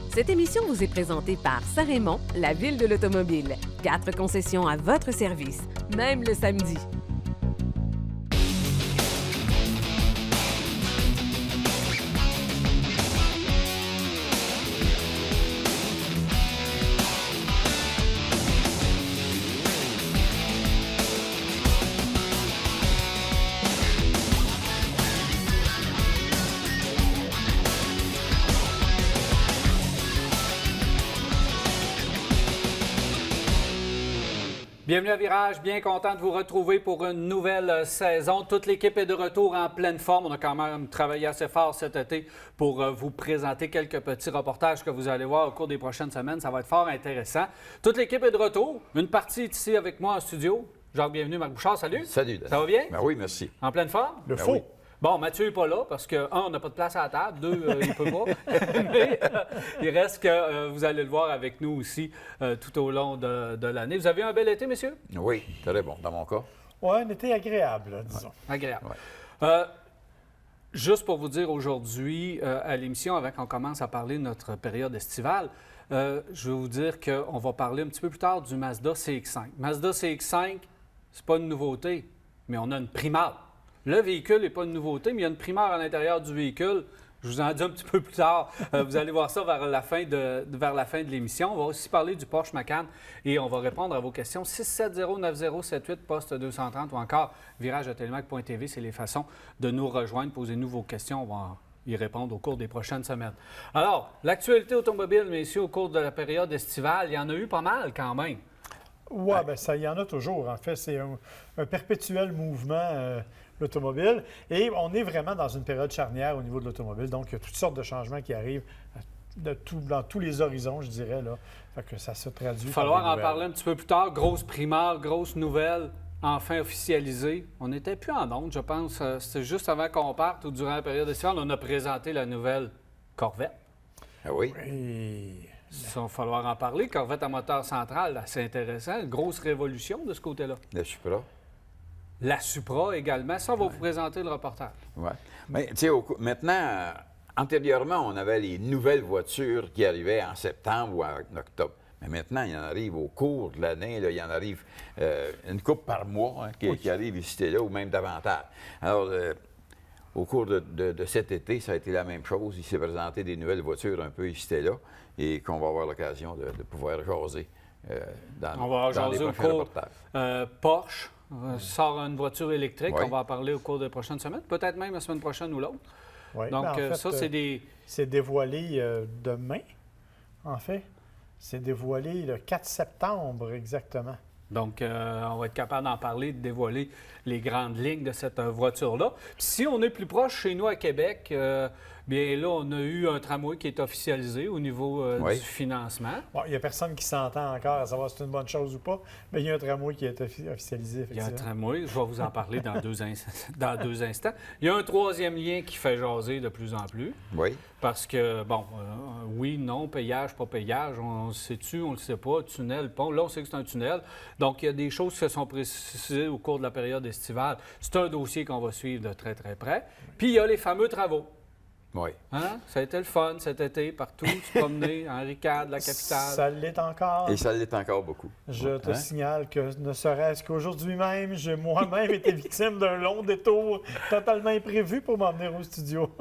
Cette émission vous est présentée par Saint-Raymond, la ville de l'automobile. 4 concessions à votre service, même le samedi. Bienvenue à Virage, bien content de vous retrouver pour une nouvelle saison. Toute l'équipe est de retour en pleine forme. On a quand même travaillé assez fort cet été pour vous présenter quelques petits reportages que vous allez voir au cours des prochaines semaines. Ça va être fort intéressant. Toute l'équipe est de retour. Une partie est ici avec moi en studio. Jacques, bienvenue. Marc Bouchard, salut. Salut. Ça va bien? Ben oui, merci. En pleine forme? Le faux. Oui. Bon, Mathieu n'est pas là parce que, on n'a pas de place à la table. 2, il ne peut pas. Mais il reste que vous allez le voir avec nous aussi tout au long de l'année. Vous avez eu un bel été, messieurs? Oui, très bon, dans mon cas. Oui, un été agréable, là, disons. Ouais, agréable. Ouais. Juste pour vous dire aujourd'hui, à l'émission, avant qu'on commence à parler de notre période estivale, je vais vous dire qu'on va parler un petit peu plus tard du Mazda CX-5. Mazda CX-5, c'est pas une nouveauté, mais on a une primeur. Le véhicule n'est pas une nouveauté, mais il y a une primeur à l'intérieur du véhicule. Je vous en dis un petit peu plus tard. Vous allez voir ça vers la fin de l'émission. On va aussi parler du Porsche Macan et on va répondre à vos questions. 670-9078, poste 230 ou encore virage@telemac.tv. C'est les façons de nous rejoindre. Posez-nous vos questions. On va y répondre au cours des prochaines semaines. Alors, l'actualité automobile, messieurs, au cours de la période estivale, il y en a eu pas mal quand même. Oui, bien, ça y en a toujours. En fait, c'est un perpétuel mouvement, l'automobile. Et on est vraiment dans une période charnière au niveau de l'automobile. Donc, il y a toutes sortes de changements qui arrivent dans tous les horizons, je dirais. Là. Fait que ça se traduit. Il va falloir en parler un petit peu plus tard. Grosse primeur, grosse nouvelle, enfin officialisée. On n'était plus en onde, je pense. C'était juste avant qu'on parte ou durant la période estivale. On a présenté la nouvelle Corvette. Ah oui? Et... Il va falloir en parler. Corvette à moteur central, assez intéressant. Une grosse révolution de ce côté-là. Le Supra. La Supra également. Ça, on va vous présenter le reportage. Oui. Mais tu sais, maintenant, antérieurement, on avait les nouvelles voitures qui arrivaient en septembre ou en octobre. Mais maintenant, il y en arrive au cours de l'année, là, il y en arrive une couple par mois qui arrive ici et là, ou même davantage. Alors, au cours de cet été, ça a été la même chose. Il s'est présenté des nouvelles voitures un peu ici et là, et qu'on va avoir l'occasion de pouvoir jaser dans les prochains reportages. Porsche sort une voiture électrique. Oui. On va en parler au cours des prochaines semaines, peut-être même la semaine prochaine ou l'autre. Oui, Donc, en fait, ça, c'est des... C'est dévoilé demain, en fait. C'est dévoilé le 4 septembre, exactement. Donc, on va être capable d'en parler, de dévoiler les grandes lignes de cette voiture-là. Puis si on est plus proche chez nous à Québec, bien là, on a eu un tramway qui est officialisé au niveau Oui. du financement. Bon, il n'y a personne qui s'entend encore à savoir si c'est une bonne chose ou pas, mais il y a un tramway qui est officialisé, Il y a un effectivement. tramway, je vais vous en parler dans deux instants. Il y a un troisième lien qui fait jaser de plus en plus. Oui. Parce que, bon, oui, non, payage, pas payage, on le sait-tu, on le sait pas, tunnel, pont. Là, on sait que c'est un tunnel. Donc, il y a des choses qui se sont précisées au cours de la période estivale. C'est un dossier qu'on va suivre de très, très près. Puis, il y a les fameux travaux. Oui. Hein? Ça a été le fun cet été, partout, se promener, Henri IV, la capitale. Ça l'est encore. Et ça l'est encore beaucoup. Je te signale que ne serait-ce qu'aujourd'hui même, j'ai moi-même été victime d'un long détour totalement imprévu pour m'emmener au studio.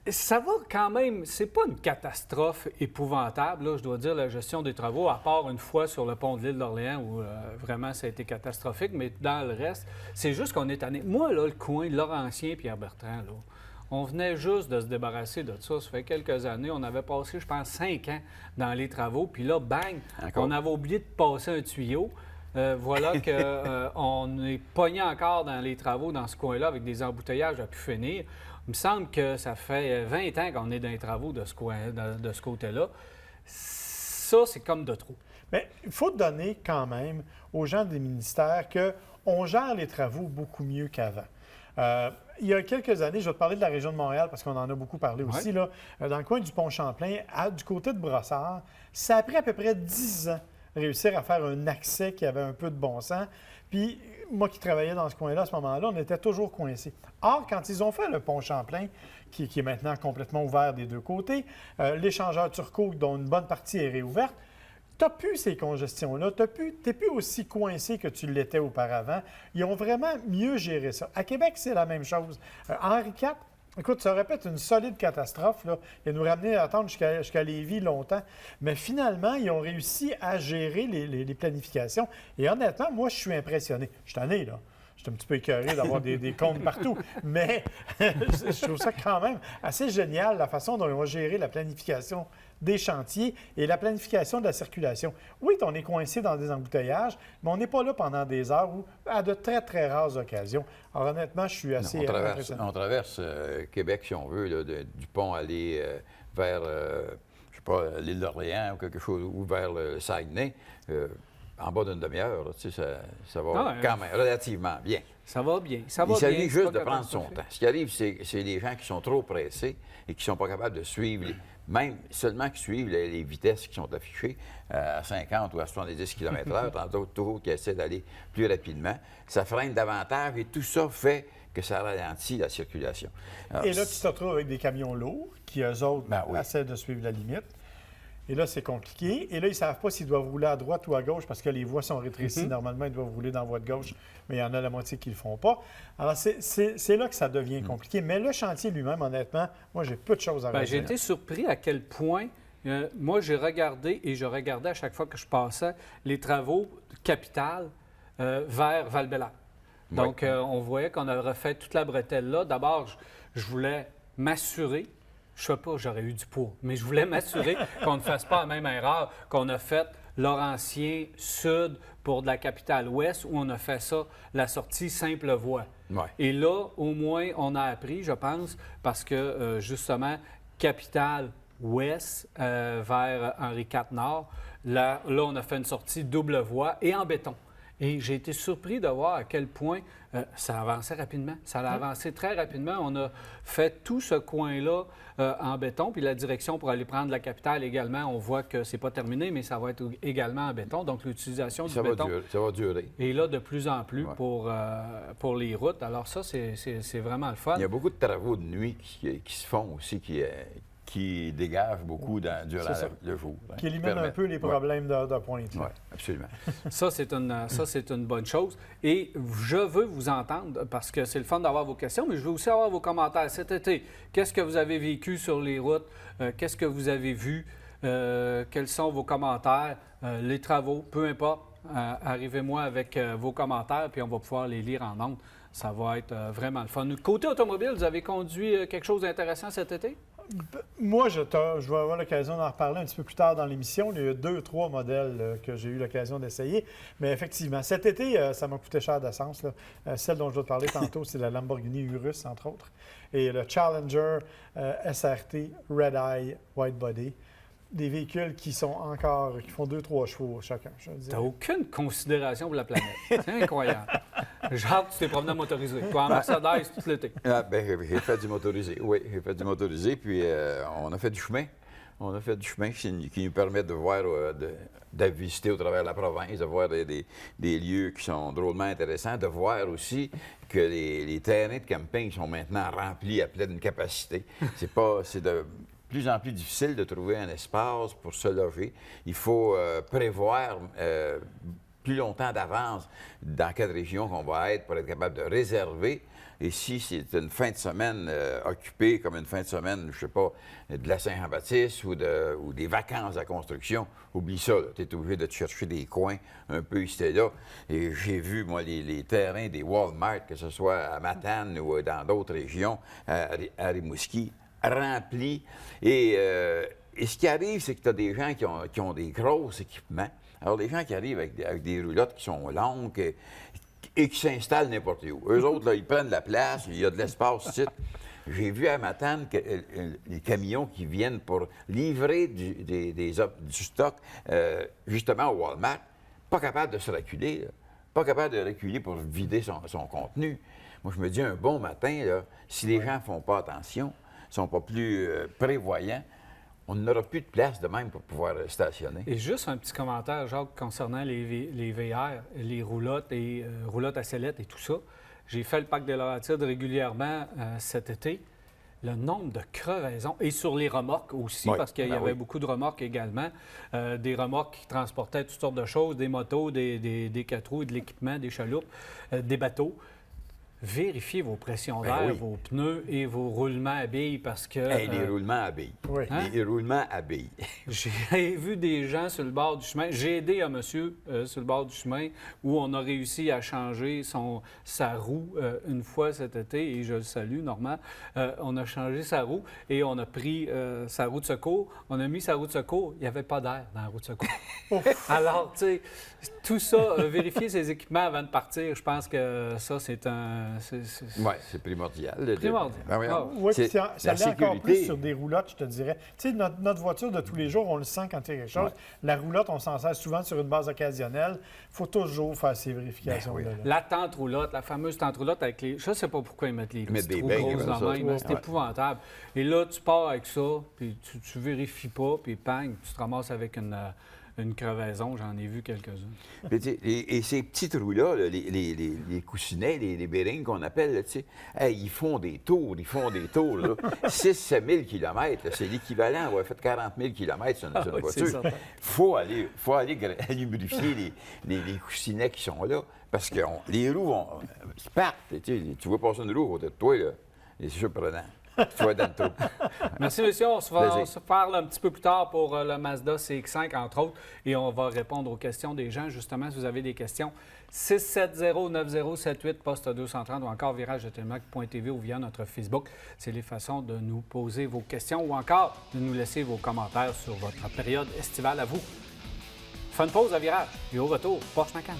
Ça va quand même, c'est pas une catastrophe épouvantable, là, je dois dire, la gestion des travaux, à part une fois sur le pont de l'île d'Orléans où vraiment ça a été catastrophique, mais dans le reste, c'est juste qu'on est tanné. Moi, là, le coin de Laurentien et Pierre-Bertrand, là, on venait juste de se débarrasser de ça. Ça fait quelques années, on avait passé, je pense, 5 ans dans les travaux, puis là, bang, Encore? on avait oublié de passer un tuyau. Voilà qu'on est pogné encore dans les travaux dans ce coin-là avec des embouteillages à pu finir. Il me semble que ça fait 20 ans qu'on est dans les travaux de ce côté-là. Ça, c'est comme de trop. Mais il faut donner quand même aux gens des ministères qu'on gère les travaux beaucoup mieux qu'avant. Il y a quelques années, je vais te parler de la région de Montréal parce qu'on en a beaucoup parlé aussi. Là, dans le coin du Pont-Champlain, du côté de Brossard, ça a pris à peu près 10 ans réussir à faire un accès qui avait un peu de bon sens. Puis moi qui travaillais dans ce coin-là à ce moment-là, on était toujours coincés. Or, quand ils ont fait le pont Champlain, qui est maintenant complètement ouvert des deux côtés, l'échangeur Turcot, dont une bonne partie est réouverte, tu n'as plus ces congestions-là, tu n'es plus aussi coincé que tu l'étais auparavant. Ils ont vraiment mieux géré ça. À Québec, c'est la même chose. Henri IV, écoute, ça aurait pu être une solide catastrophe, là. Il nous ramené à attendre jusqu'à Lévis longtemps. Mais finalement, ils ont réussi à gérer les planifications. Et honnêtement, moi, je suis impressionné. Je suis tanné, là. Je suis un petit peu écœuré d'avoir des comptes partout, mais je trouve ça quand même assez génial, la façon dont ils ont géré la planification des chantiers et la planification de la circulation. Oui, on est coincé dans des embouteillages, mais on n'est pas là pendant des heures ou à de très, très rares occasions. Alors honnêtement, je suis assez impressionné. On traverse Québec, si on veut, là, du pont aller vers, je sais pas, l'île d'Orléans ou quelque chose, ou vers le Saguenay. En bas d'une demi-heure, là, tu sais, ça va quand même relativement bien. Ça va bien. Ça va Il bien. s'agit juste de prendre son temps. Ce qui arrive, c'est les gens qui sont trop pressés et qui ne sont pas capables de suivre, même seulement qui suivent les vitesses qui sont affichées à 50 ou à 70 km/h, tantôt qui essaient d'aller plus rapidement. Ça freine davantage et tout ça fait que ça ralentit la circulation. Alors, et là, tu te retrouves avec des camions lourds qui, eux autres, essaient de suivre la limite. Et là, c'est compliqué. Et là, ils ne savent pas s'ils doivent rouler à droite ou à gauche parce que les voies sont rétrécies. Normalement, ils doivent rouler dans la voie de gauche, mais il y en a la moitié qui ne le font pas. Alors, c'est là que ça devient compliqué. Mais le chantier lui-même, honnêtement, moi, j'ai peu de choses à rajouter. J'ai été surpris à quel point, moi, j'ai regardé et je regardais à chaque fois que je passais les travaux capitales vers Val-Bélair. Donc, on voyait qu'on a refait toute la bretelle là. D'abord, je voulais m'assurer. Je ne sais pas, j'aurais eu du poids, mais je voulais m'assurer qu'on ne fasse pas la même erreur qu'on a faite Laurentien Sud pour de la capitale ouest, où on a fait ça, la sortie simple voie. Ouais. Et là, au moins, on a appris, je pense, parce que, justement, capitale ouest vers Henri IV Nord, là, on a fait une sortie double voie et en béton. Et j'ai été surpris de voir à quel point ça avançait rapidement. Ça a avancé très rapidement. On a fait tout ce coin-là en béton, puis la direction pour aller prendre la capitale également, on voit que c'est pas terminé, mais ça va être également en béton. Donc, l'utilisation du béton... Ça va durer. Et là, de plus en plus pour les routes. Alors ça, c'est vraiment le fun. Il y a beaucoup de travaux de nuit qui se font aussi, qui dégagent beaucoup durant le jour. Qui éliminent un peu les problèmes de pointe. Oui, absolument. Ça, c'est une bonne chose. Et je veux vous entendre, parce que c'est le fun d'avoir vos questions, mais je veux aussi avoir vos commentaires. Cet été, qu'est-ce que vous avez vécu sur les routes? Qu'est-ce que vous avez vu? Quels sont vos commentaires? Les travaux, peu importe. Arrivez-moi avec vos commentaires, puis on va pouvoir les lire en ondes. Ça va être vraiment le fun. Côté automobile, vous avez conduit quelque chose d'intéressant cet été? Moi, je vais avoir l'occasion d'en reparler un petit peu plus tard dans l'émission. Il y a 2-3 modèles que j'ai eu l'occasion d'essayer. Mais effectivement, cet été, ça m'a coûté cher d'essence. Celle dont je vais te parler tantôt, c'est la Lamborghini Urus, entre autres. Et le Challenger SRT Red Eye White Body. Des véhicules qui font 2-3 chevaux chacun. Tu n'as aucune considération pour la planète. C'est incroyable. J'ai hâte que tu t'es promené en motorisé. Toi, en Mercedes, tout l'été. J'ai fait du motorisé. Oui, j'ai fait du motorisé. Puis on a fait du chemin. On a fait du chemin qui nous permet de voir, de visiter au travers de la province, de voir des lieux qui sont drôlement intéressants, de voir aussi que les terrains de camping sont maintenant remplis à pleine capacité. C'est de plus en plus difficile de trouver un espace pour se loger. Il faut prévoir plus longtemps d'avance dans quelle région qu'on va être pour être capable de réserver. Et si c'est une fin de semaine occupée, comme une fin de semaine, je ne sais pas, de la Saint-Jean-Baptiste ou des vacances à construction, oublie ça. Tu es obligé de te chercher des coins un peu ici et là. Et j'ai vu, moi, les terrains des Walmart, que ce soit à Matane ou dans d'autres régions, à Rimouski, remplis. Et ce qui arrive, c'est que tu as des gens qui ont des gros équipements. Alors, des gens qui arrivent avec des roulottes qui sont longues et qui s'installent n'importe où. Eux autres, là, ils prennent la place, il y a de l'espace ici. J'ai vu à Matane les camions qui viennent pour livrer du stock, justement, au Walmart, pas capable de se reculer, là. Pas capable de reculer pour vider son contenu. Moi, je me dis, un bon matin, là, si les gens ne font pas attention, ne sont pas plus prévoyants, on n'aura plus de place de même pour pouvoir stationner. Et juste un petit commentaire, Jacques, concernant les VR, les roulottes et roulottes à sellette et tout ça. J'ai fait le parc des Laurentides régulièrement cet été. Le nombre de crevaisons, et sur les remorques aussi, Oui, parce qu'il y avait beaucoup de remorques également, des remorques qui transportaient toutes sortes de choses, des motos, des 4 roues, de l'équipement, des chaloupes, des bateaux. Vérifiez vos pressions d'air, vos pneus et vos roulements à billes parce que... Les roulements à billes. Oui. Hein? Les roulements à billes. J'ai vu des gens sur le bord du chemin. J'ai aidé un monsieur sur le bord du chemin où on a réussi à changer sa roue une fois cet été, et je le salue, Normand. On a changé sa roue et on a pris sa roue de secours. On a mis sa roue de secours. Il n'y avait pas d'air dans la roue de secours. Alors, tu sais, tout ça, vérifier ses équipements avant de partir, je pense que ça, c'est un... Oui, c'est primordial. Primordial. Ben oui, Oui, puis ça la allait encore sécurité. plus sur des roulottes, je te dirais. Tu sais, notre voiture de tous les jours, on le sent quand il y a quelque chose. La roulotte, on s'en sert souvent sur une base occasionnelle. Il faut toujours faire ces vérifications-là. Ben là. La tente roulotte, la fameuse tente roulotte avec les... Je ne sais pas pourquoi ils mettent les mettent petites des trous beignes grosses comme dans ça. même, mais c'est épouvantable. Et là, tu pars avec ça, puis tu vérifies pas, puis bang, tu te ramasses avec une crevaison. J'en ai vu quelques-unes. Puis, tu sais, et ces petites roues-là, là, les coussinets, les bearings qu'on appelle, là, tu sais, hey, ils font des tours. 6-7 000 km, c'est l'équivalent. On a fait 40 000 km sur une oui, c'est voiture. certain. faut aller lubrifier les coussinets qui sont là, parce que les roues, ils partent. Tu vois passer une roue autour de toi, là, et c'est surprenant. Tu vas dans le trou. Merci, monsieur. On Plaisir. se parle un petit peu plus tard pour le Mazda CX-5, entre autres, et on va répondre aux questions des gens. Justement, si vous avez des questions, 670-9078, poste 230 ou encore virage-de-telemac.tv ou via notre Facebook. C'est les façons de nous poser vos questions ou encore de nous laisser vos commentaires sur votre période estivale à vous. Fin de pause à Virage et au retour, Porsche Macan.